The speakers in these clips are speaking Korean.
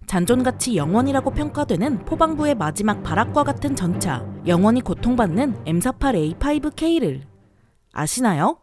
잔존같이 영원이라고 평가되는 포방부의 마지막 발악과 같은 전차, 영원히 고통받는 M48A5K를 아시나요?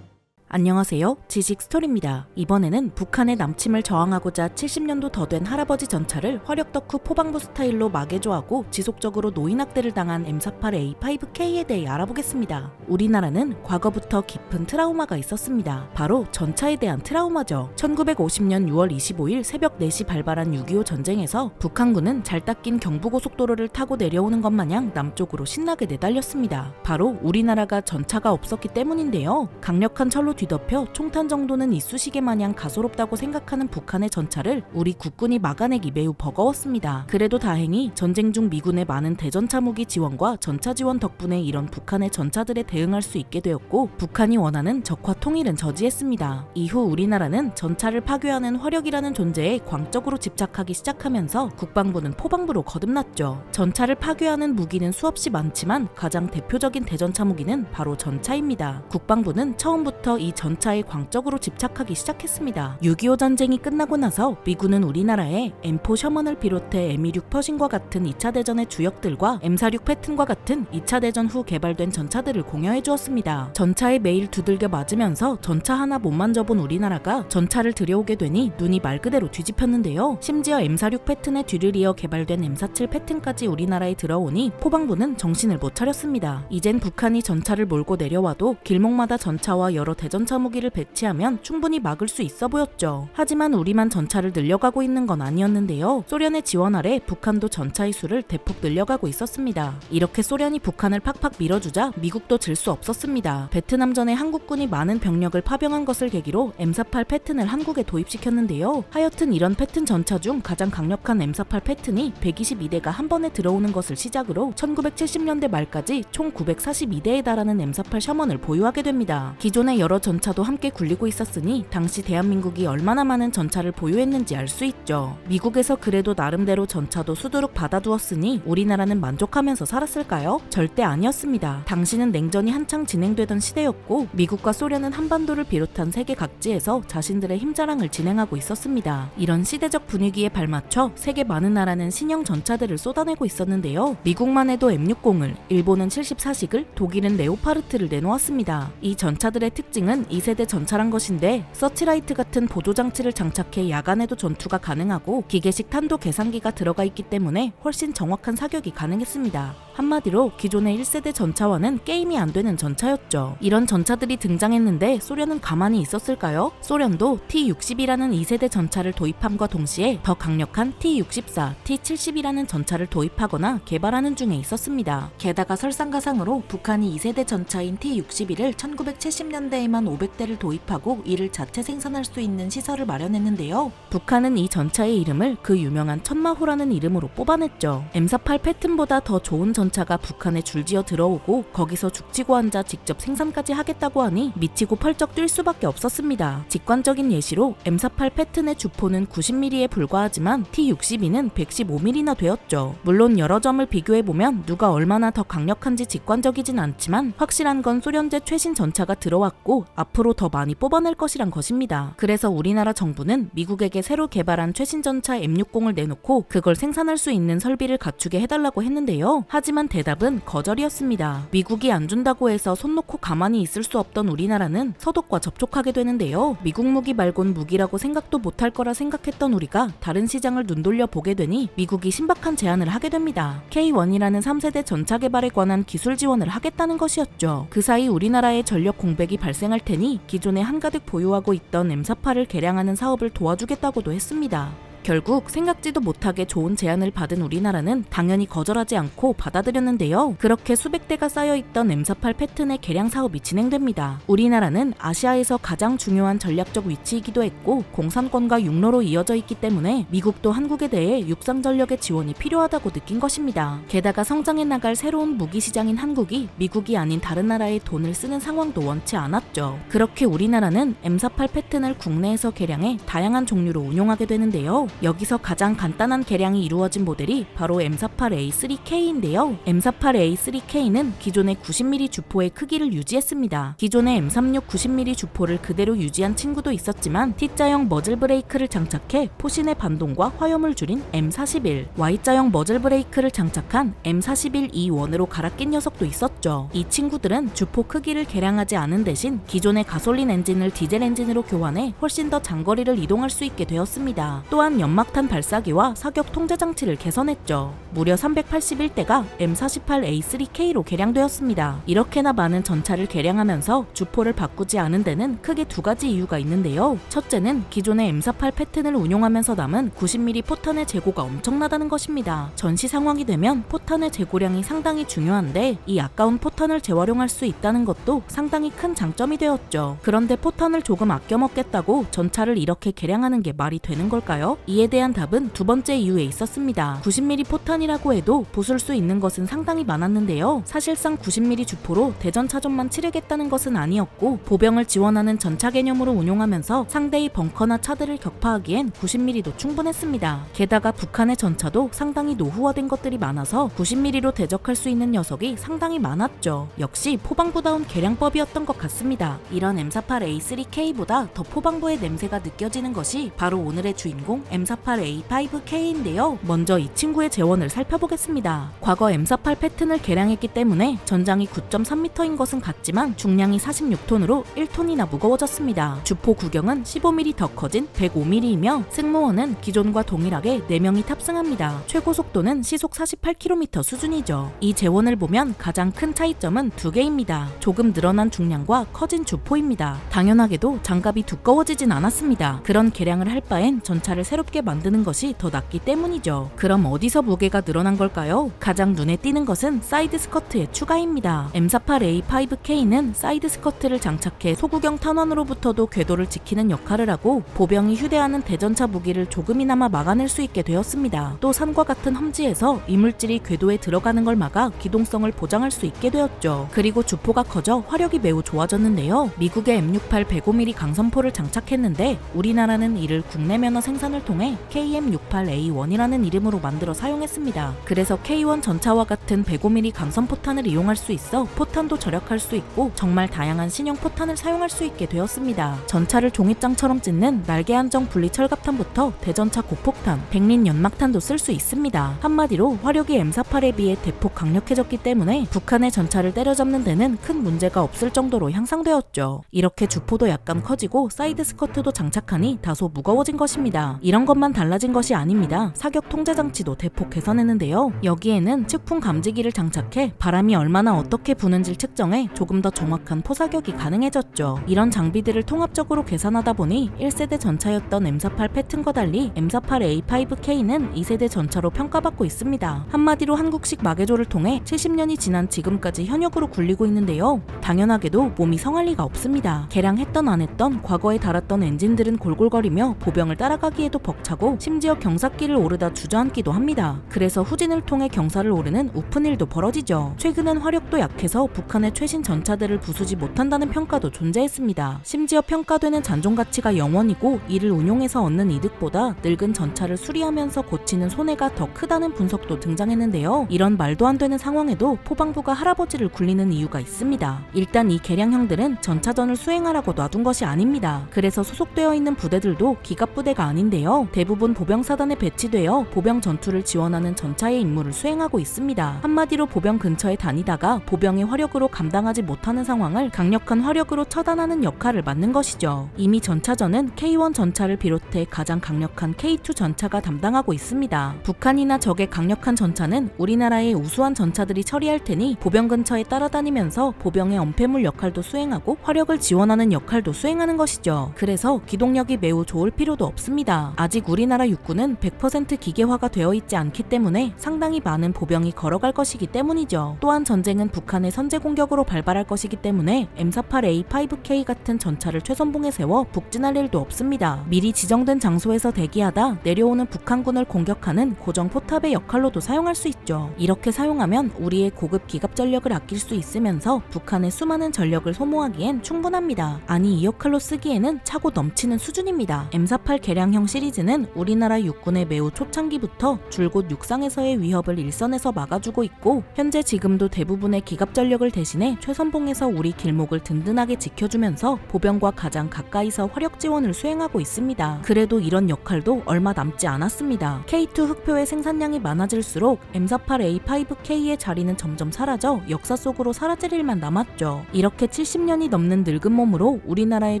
안녕하세요. 지식스토리입니다. 이번에는 북한의 남침을 저항하고자 70년도 더 된 할아버지 전차를 화력 덕후 포방부 스타일로 마개조하고 지속적으로 노인학대를 당한 M48A5K에 대해 알아보겠습니다. 우리나라는 과거부터 깊은 트라우마가 있었습니다. 바로 전차에 대한 트라우마죠. 1950년 6월 25일 새벽 4시 발발한 6.25 전쟁에서 북한군은 잘 닦인 경부고속도로를 타고 내려오는 것 마냥 남쪽으로 신나게 내달렸습니다. 바로 우리나라가 전차가 없었기 때문인데요. 강력한 철로 뒤덮여 총탄 정도는 이쑤시개 마냥 가소롭다고 생각하는 북한의 전차를 우리 국군이 막아내기 매우 버거웠습니다. 그래도 다행히 전쟁 중 미군의 많은 대전차 무기 지원과 전차 지원 덕분에 이런 북한의 전차들에 대응할 수 있게 되었고, 북한이 원하는 적화 통일은 저지했습니다. 이후 우리나라는 전차를 파괴하는 화력이라는 존재에 광적으로 집착하기 시작하면서 국방부는 포방부로 거듭났죠. 전차를 파괴하는 무기는 수없이 많지만 가장 대표적인 대전차 무기는 바로 전차입니다. 국방부는 처음부터 이 전차에 광적으로 집착하기 시작했습니다. 6.25 전쟁이 끝나고 나서 미군은 우리나라에 M4 셔먼을 비롯해 M26 퍼신과 같은 2차 대전의 주역들과 M46 패튼과 같은 2차 대전 후 개발된 전차들을 공여해 주었습니다. 전차에 매일 두들겨 맞으면서 전차 하나 못 만져본 우리나라가 전차를 들여오게 되니 눈이 말 그대로 뒤집혔는데요. 심지어 M46 패튼의 뒤를 이어 개발된 M47 패튼까지 우리나라에 들어오니 포방부는 정신을 못 차렸습니다. 이젠 북한이 전차를 몰고 내려와도 길목마다 전차와 여러 대전차 무기를 배치하면 충분히 막을 수 있어 보였죠. 하지만 우리만 전차를 늘려가고 있는 건 아니었는데요. 소련의 지원 아래 북한도 전차의 수를 대폭 늘려가고 있었습니다. 이렇게 소련이 북한을 팍팍 밀어주자 미국도 질 수 없었습니다. 베트남전에 한국군이 많은 병력을 파병한 것을 계기로 M48 패튼을 한국에 도입시켰는데요. 하여튼 이런 패튼 전차 중 가장 강력한 M48 패튼이 122대가 한 번에 들어오는 것을 시작으로 1970년대 말까지 총 942대에 달하는 M48 셔먼을 보유하게 됩니다. 기존의 여러 전차도 함께 굴리고 있었으니 당시 대한민국이 얼마나 많은 전차를 보유했는지 알 수 있죠. 미국에서 그래도 나름대로 전차도 수두룩 받아두었으니 우리나라는 만족하면서 살았을까요? 절대 아니었습니다. 당시는 냉전이 한창 진행되던 시대였고 미국과 소련은 한반도를 비롯한 세계 각지에서 자신들의 힘자랑을 진행하고 있었습니다. 이런 시대적 분위기에 발맞춰 세계 많은 나라는 신형 전차들을 쏟아내고 있었는데요. 미국만 해도 M60을, 일본은 74식을, 독일은 레오파르트를 내놓았습니다. 이 전차들의 특징은 2세대 전차란 것인데 서치라이트 같은 보조장치를 장착해 야간에도 전투가 가능하고 기계식 탄도 계산기가 들어가 있기 때문에 훨씬 정확한 사격이 가능했습니다. 한마디로 기존의 1세대 전차와는 게임이 안 되는 전차였죠. 이런 전차들이 등장했는데 소련은 가만히 있었을까요? 소련도 T-60이라는 2세대 전차를 도입함과 동시에 더 강력한 T-64, T-70이라는 전차를 도입하거나 개발하는 중에 있었습니다. 게다가 설상가상으로 북한이 2세대 전차인 T-62를 1970년대에만 500대를 도입하고 이를 자체 생산할 수 있는 시설을 마련했는데요. 북한은 이 전차의 이름을 그 유명한 천마호라는 이름으로 뽑아냈죠. M48 패튼보다 더 좋은 전차가 북한에 줄지어 들어오고 거기서 죽치고 앉아 직접 생산까지 하겠다고 하니 미치고 펄쩍 뛸 수밖에 없었습니다. 직관적인 예시로 M48 패튼의 주포는 90mm에 불과하지만 T-62는 115mm나 되었죠. 물론 여러 점을 비교해보면 누가 얼마나 더 강력한지 직관적이진 않지만 확실한 건 소련제 최신 전차가 들어왔고 앞으로 더 많이 뽑아낼 것이란 것입니다. 그래서 우리나라 정부는 미국에게 새로 개발한 최신 전차 M60을 내놓고 그걸 생산할 수 있는 설비를 갖추게 해달라고 했는데요. 하지만 대답은 거절이었습니다. 미국이 안 준다고 해서 손 놓고 가만히 있을 수 없던 우리나라는 서독과 접촉하게 되는데요. 미국 무기 말곤 무기라고 생각도 못할 거라 생각했던 우리가 다른 시장을 눈돌려 보게 되니 미국이 신박한 제안을 하게 됩니다. K1이라는 3세대 전차 개발에 관한 기술 지원을 하겠다는 것이었죠. 그 사이 우리나라의 전력 공백이 발생할 테니 기존에 한가득 보유하고 있던 M48을 개량하는 사업을 도와주겠다고도 했습니다. 결국 생각지도 못하게 좋은 제안을 받은 우리나라는 당연히 거절하지 않고 받아들였는데요. 그렇게 수백 대가 쌓여있던 M48 패튼의 개량 사업이 진행됩니다. 우리나라는 아시아에서 가장 중요한 전략적 위치이기도 했고 공산권과 육로로 이어져 있기 때문에 미국도 한국에 대해 육상 전력의 지원이 필요하다고 느낀 것입니다. 게다가 성장해 나갈 새로운 무기 시장인 한국이 미국이 아닌 다른 나라에 돈을 쓰는 상황도 원치 않았죠. 그렇게 우리나라는 M48 패튼을 국내에서 개량해 다양한 종류로 운용하게 되는데요. 여기서 가장 간단한 개량이 이루어진 모델이 바로 M48A3K인데요. M48A3K는 기존의 90mm 주포의 크기를 유지했습니다. 기존의 M36 90mm 주포를 그대로 유지한 친구도 있었지만 T자형 머즐 브레이크를 장착해 포신의 반동과 화염을 줄인 M41, Y자형 머즐 브레이크를 장착한 M41E1으로 갈아 낀 녀석도 있었죠. 이 친구들은 주포 크기를 개량하지 않은 대신 기존의 가솔린 엔진을 디젤 엔진으로 교환해 훨씬 더 장거리를 이동할 수 있게 되었습니다. 또한 연막탄 발사기와 사격 통제 장치를 개선했죠. 무려 381대가 M48A3K로 개량되었습니다. 이렇게나 많은 전차를 개량하면서 주포를 바꾸지 않은 데는 크게 두 가지 이유가 있는데요. 첫째는 기존의 M48 패턴을 운용하면서 남은 90mm 포탄의 재고가 엄청나다는 것입니다. 전시 상황이 되면 포탄의 재고량이 상당히 중요한데 이 아까운 포탄을 재활용할 수 있다는 것도 상당히 큰 장점이 되었죠. 그런데 포탄을 조금 아껴 먹겠다고 전차를 이렇게 개량하는 게 말이 되는 걸까요? 이에 대한 답은 두 번째 이유에 있었습니다. 90mm 포탄이라고 해도 부술 수 있는 것은 상당히 많았는데요. 사실상 90mm 주포로 대전차전만 치르겠다는 것은 아니었고 보병을 지원하는 전차 개념으로 운용하면서 상대의 벙커나 차들을 격파하기엔 90mm도 충분했습니다. 게다가 북한의 전차도 상당히 노후화된 것들이 많아서 90mm로 대적할 수 있는 녀석이 상당히 많았죠. 역시 포방부다운 개량법이었던 것 같습니다. 이런 M48A3K보다 더 포방부의 냄새가 느껴지는 것이 바로 오늘의 주인공 M48A5K인데요. 먼저 이 친구의 재원을 살펴보겠습니다. 과거 M48 패턴을 개량했기 때문에 전장이 9.3m인 것은 같지만 중량이 46톤으로 1톤이나 무거워졌습니다. 주포 구경은 15mm 더 커진 105mm이며 승무원은 기존과 동일하게 4명이 탑승합니다. 최고 속도는 시속 48km 수준이죠. 이 재원을 보면 가장 큰 차이점은 두 개입니다. 조금 늘어난 중량과 커진 주포입니다. 당연하게도 장갑이 두꺼워지진 않았습니다. 그런 개량을 할 바엔 전차를 새롭게 만드는 것이 더 낫기 때문이죠. 그럼 어디서 무게가 늘어난 걸까요? 가장 눈에 띄는 것은 사이드 스커트의 추가입니다. M48A5K는 사이드 스커트를 장착해 소구경 탄환으로부터도 궤도를 지키는 역할을 하고 보병이 휴대하는 대전차 무기를 조금이나마 막아낼 수 있게 되었습니다. 또 산과 같은 험지에서 이물질이 궤도에 들어가는 걸 막아 기동성을 보장할 수 있게 되었죠. 그리고 주포가 커져 화력이 매우 좋아졌는데요. 미국의 M68 105mm 강선포를 장착했는데 우리나라는 이를 국내 면허 생산을 통해 KM68A1이라는 이름으로 만들어 사용했습니다. 그래서 K1 전차와 같은 105mm 강선포탄을 이용할 수 있어 포탄도 절약할 수 있고 정말 다양한 신형 포탄을 사용할 수 있게 되었습니다. 전차를 종이장처럼 찢는 날개 안정 분리 철갑탄부터 대전차 고폭탄, 백린 연막탄도 쓸 수 있습니다. 한마디로 화력이 M48에 비해 대폭 강력해졌기 때문에 북한의 전차를 때려잡는 데는 큰 문제가 없을 정도로 향상되었죠. 이렇게 주포도 약간 커지고 사이드 스커트도 장착하니 다소 무거워진 것입니다. 이런 것만 달라진 것이 아닙니다. 사격 통제 장치도 대폭 개선했는데요. 여기에는 측풍 감지기를 장착해 바람이 얼마나 어떻게 부는지를 측정해 조금 더 정확한 포사격이 가능해졌죠. 이런 장비들을 통합적으로 계산하다 보니 1세대 전차였던 M48 패턴과 달리 M48A5K는 2세대 전차로 평가받고 있습니다. 한마디로 한국식 마개조를 통해 70년이 지난 지금까지 현역으로 굴리고 있는데요. 당연하게도 몸이 성할 리가 없습니다. 개량했던 안 했던 과거에 달았던 엔진들은 골골거리며 보병을 따라가기에도 벅차고 심지어 경사길을 오르다 주저앉기도 합니다. 그래서 후진을 통해 경사를 오르는 우픈 일도 벌어지죠. 최근엔 화력도 약해서 북한의 최신 전차들을 부수지 못한다는 평가도 존재했습니다. 심지어 평가되는 잔존 가치가 0원이고 이를 운용해서 얻는 이득보다 늙은 전차를 수리하면서 고치는 손해가 더 크다는 분석도 등장했는데요. 이런 말도 안 되는 상황에도 포방부가 할아버지를 굴리는 이유가 있습니다. 일단 이 개량형들은 전차전을 수행하라고 놔둔 것이 아닙니다. 그래서 소속되어 있는 부대들도 기갑부대가 아닌데요. 대부분 보병사단에 배치되어 보병 전투를 지원하는 전차의 임무를 수행하고 있습니다. 한마디로 보병 근처에 다니다가 보병의 화력으로 감당하지 못하는 상황을 강력한 화력으로 처단하는 역할을 맡는 것이죠. 이미 전차전은 K1 전차를 비롯해 가장 강력한 K2 전차가 담당하고 있습니다. 북한이나 적의 강력한 전차는 우리나라의 우수한 전차들이 처리할 테니 보병 근처에 따라다니면서 보병의 엄폐물 역할도 수행하고 화력을 지원하는 역할도 수행하는 것이죠. 그래서 기동력이 매우 좋을 필요도 없습니다. 아직 우리나라 육군은 100% 기계화가 되어 있지 않기 때문에 상당히 많은 보병이 걸어갈 것이기 때문이죠. 또한 전쟁은 북한의 선제 공격으로 발발할 것이기 때문에 M48A5K 같은 전차를 최선봉에 세워 북진할 일도 없습니다. 미리 지정된 장소에서 대기하다 내려오는 북한군을 공격하는 고정 포탑의 역할로도 사용할 수 있죠. 이렇게 사용하면 우리의 고급 기갑 전력을 아낄 수 있으면서 북한의 수많은 전력을 소모하기엔 충분합니다. 아니 이 역할로 쓰기에는 차고 넘치는 수준입니다. M48 개량형 시리즈는 M4파레는 우리나라 육군의 매우 초창기부터 줄곧 육상에서의 위협을 일선에서 막아주고 있고 현재 지금도 대부분의 기갑전력을 대신해 최선봉에서 우리 길목을 든든하게 지켜주면서 보병과 가장 가까이서 화력 지원을 수행하고 있습니다. 그래도 이런 역할도 얼마 남지 않았습니다. K2 흑표의 생산량이 많아질수록 M48A5K의 자리는 점점 사라져 역사 속으로 사라질 일만 남았죠. 이렇게 70년이 넘는 늙은 몸으로 우리나라의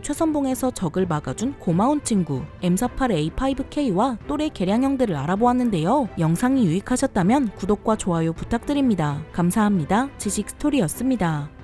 최선봉에서 적을 막아준 고마운 친구 M48A5K와 또래 개량형들을 알아보았는데요. 영상이 유익하셨다면 구독과 좋아요 부탁드립니다. 감사합니다. 지식스토리였습니다.